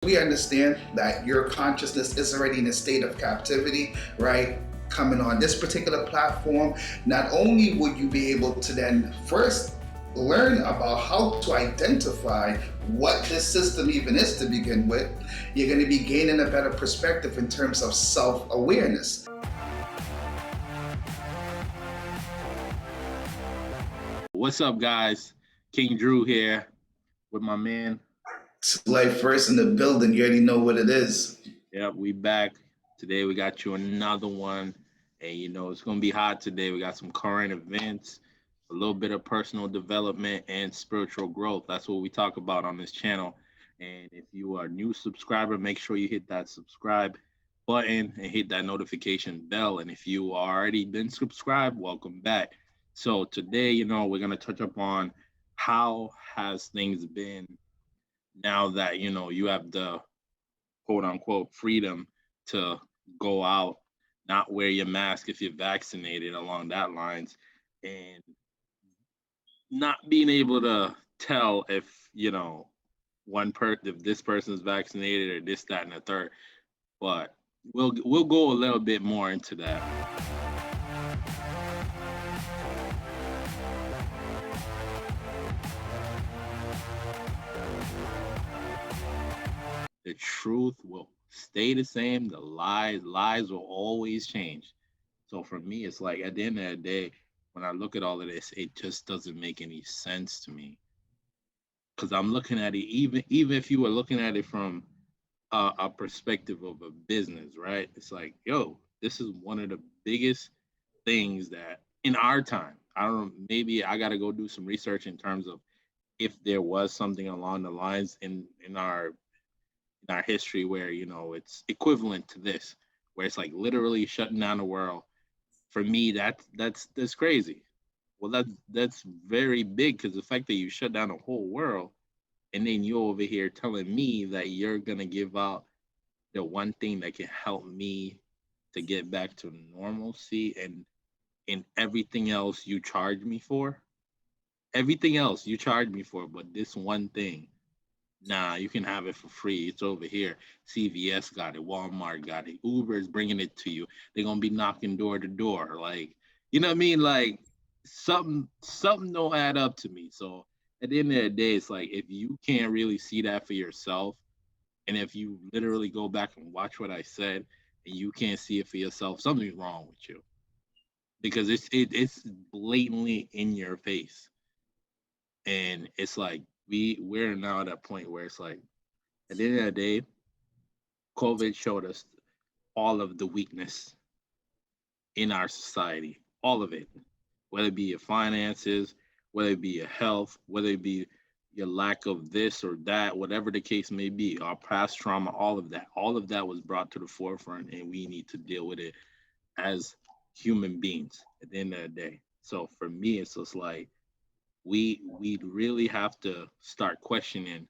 We understand that your consciousness is already in a state of captivity, right? Coming on this particular platform, not only would you be able to then first learn about how to identify what this system even is to begin with, you're going to be gaining a better perspective in terms of self awareness. What's up, guys? King Drew here with my man. Life first in the building, you already know what it is. Yep, we back. Today we got you another one. And it's gonna be hot today. We got some current events, a little bit of personal development and spiritual growth. That's what we talk about on this channel. And if you are a new subscriber, make sure you hit that subscribe button and hit that notification bell. And if you already been subscribed, welcome back. So today, we're gonna touch up on how has things been now that you have the quote unquote freedom to go out, not wear your mask if you're vaccinated along that lines, and not being able to tell if if this person's vaccinated or this, that, and the third. But we'll go a little bit more into that. The truth will stay the same. The lies will always change. So for me, it's like at the end of the day, when I look at all of this, it just doesn't make any sense to me. Because I'm looking at it, even if you were looking at it from a perspective of a business, right? It's like, yo, this is one of the biggest things that in our time, I don't know, maybe I got to go do some research in terms of if there was something along the lines in our history where it's equivalent to this, where it's like literally shutting down the world. For me, that's crazy. Well, that's very big because the fact that you shut down the whole world and then you over here telling me that you're gonna give out the one thing that can help me to get back to normalcy, and everything else you charge me for, everything else you charge me for, but this one thing, nah, you can have it for free. It's over here. CVS got it. Walmart got it. Uber is bringing it to you. They're gonna be knocking door to door. Like, you know what I mean? Like something don't add up to me. So at the end of the day, it's like if you can't really see that for yourself, and if you literally go back and watch what I said, and you can't see it for yourself, something's wrong with you because it's blatantly in your face, and it's like we're now at a point where it's like at the end of the day, COVID showed us all of the weakness in our society, all of it, whether it be your finances, whether it be your health, whether it be your lack of this or that, whatever the case may be, our past trauma, all of that was brought to the forefront, and we need to deal with it as human beings at the end of the day. So for me, it's just like we really have to start questioning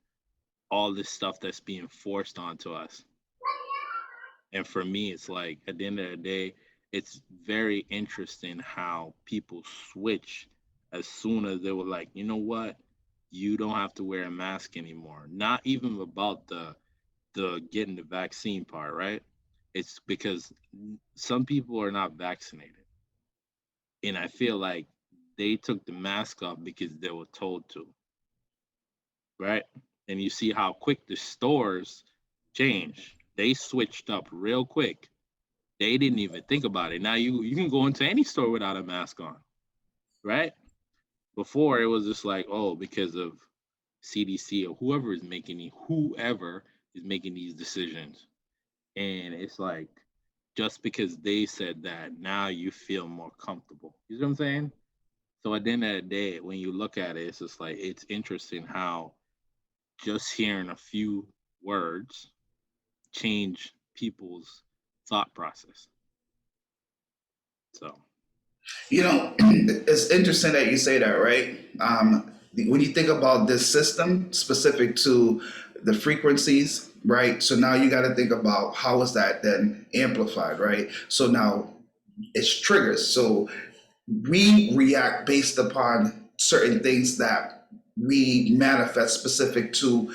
all this stuff that's being forced onto us. And for me, it's like at the end of the day, it's very interesting how people switch as soon as they were like, you know what, you don't have to wear a mask anymore. Not even about the getting the vaccine part, right? It's because some people are not vaccinated, and I feel like they took the mask off because they were told to, right? And you see how quick the stores change. They switched up real quick. They didn't even think about it. Now you can go into any store without a mask on, right? Before it was just like, oh, because of CDC or whoever is making these decisions. And it's like just because they said that, now you feel more comfortable. You see what I'm saying? So at the end of the day, when you look at it, it's just like it's interesting how just hearing a few words change people's thought process. So It's interesting that you say that, right? When you think about this system specific to the frequencies, right? So now you got to think about how is that then amplified, right? So now it's triggers. So we react based upon certain things that we manifest specific to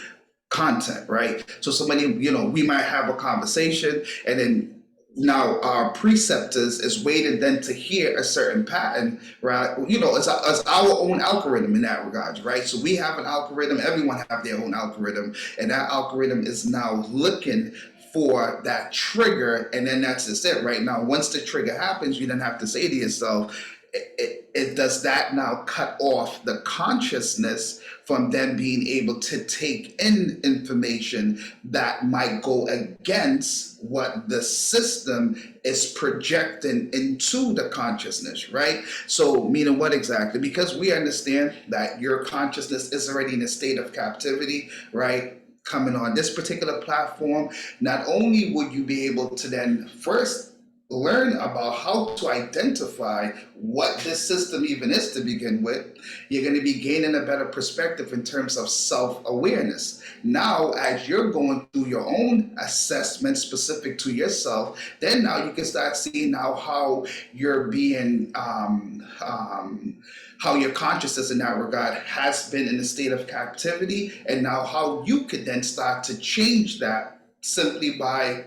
content, right? So somebody, we might have a conversation, and then now our preceptors is waiting then to hear a certain pattern, right? It's our own algorithm in that regard, right? So we have an algorithm, everyone have their own algorithm, and that algorithm is now looking for that trigger, and then that's just it, right? Now, once the trigger happens, you then have to say to yourself, it does that now cut off the consciousness from them being able to take in information that might go against what the system is projecting into the consciousness, right? So, meaning what exactly? Because we understand that your consciousness is already in a state of captivity, right? Coming on this particular platform, not only would you be able to then first learn about how to identify what this system even is to begin with, you're going to be gaining a better perspective in terms of self-awareness. Now, as you're going through your own assessment specific to yourself, then now you can start seeing now how you're being how your consciousness in that regard has been in a state of captivity, and now how you could then start to change that simply by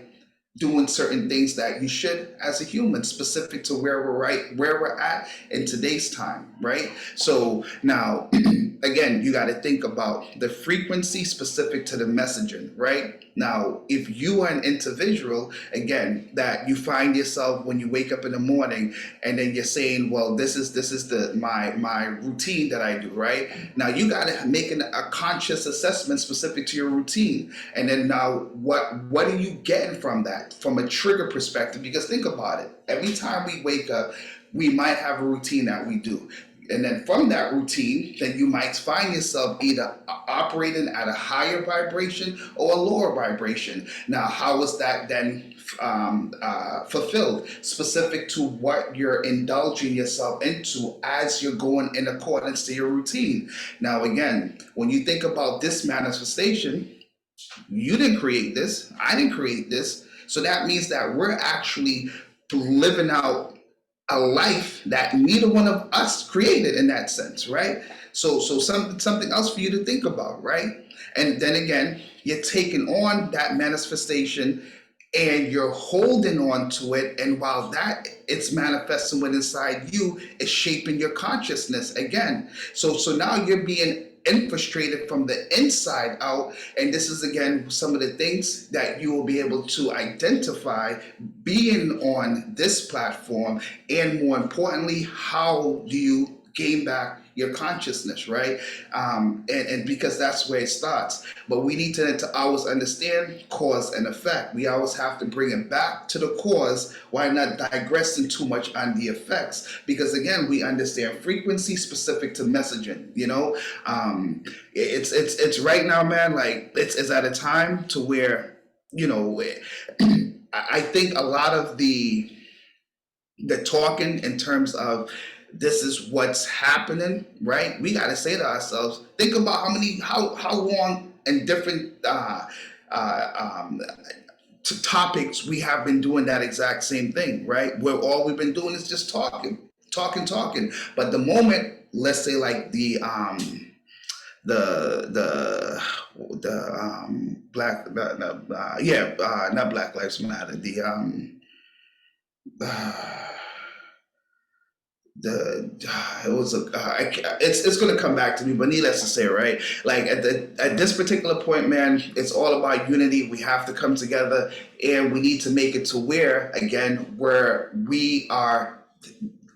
doing certain things that you should as a human, specific to where we're at in today's time, right? So now again, you got to think about the frequency specific to the messaging, right? Now, if you are an individual, again, that you find yourself when you wake up in the morning and then you're saying, well, this is my routine that I do, right? Now you got to make a conscious assessment specific to your routine. And then now what are you getting from that from a trigger perspective? Because think about it. Every time we wake up, we might have a routine that we do. And then from that routine, then you might find yourself either operating at a higher vibration or a lower vibration. Now, how is that then fulfilled? Specific to what you're indulging yourself into as you're going in accordance to your routine. Now, again, when you think about this manifestation, you didn't create this, I didn't create this. So that means that we're actually living out a life that neither one of us created in that sense, right? So something else for you to think about, right? And then again, you're taking on that manifestation and you're holding on to it, and while that it's manifesting within inside you, it's shaping your consciousness again. So now you're being infiltrated from the inside out, and this is again some of the things that you will be able to identify being on this platform, and more importantly, how do you gain back your consciousness, right? And because that's where it starts. But we need to always understand cause and effect. We always have to bring it back to the cause while not digressing too much on the effects. Because again, we understand frequency specific to messaging. It's right now, man. Like it's at a time to where I think a lot of the talking in terms of this is what's happening, right? We got to say to ourselves, think about how long and different topics we have been doing that exact same thing, right? Where all we've been doing is just talking. But the moment, let's say like the black, not Black Lives Matter, the it was it's going to come back to me, but needless to say, right, like at this particular point, man, it's all about unity. We have to come together, and we need to make it to where we are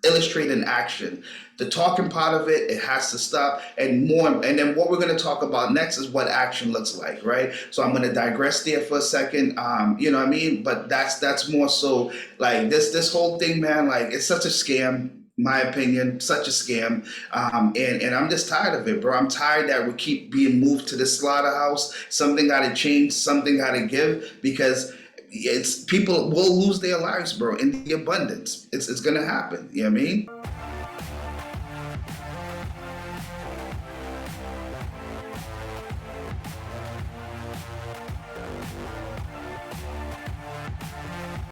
illustrating action. The talking part of it has to stop, and then what we're going to talk about next is what action looks like, right? So I'm going to digress there for a second. You know what I mean? But that's more so like this whole thing, man. Like it's such a scam. My opinion, such a scam, and I'm just tired of it, bro. I'm tired that we keep being moved to the slaughterhouse. Something got to change. Something got to give, because it's people will lose their lives, bro, in the abundance. It's gonna happen. You know what I mean?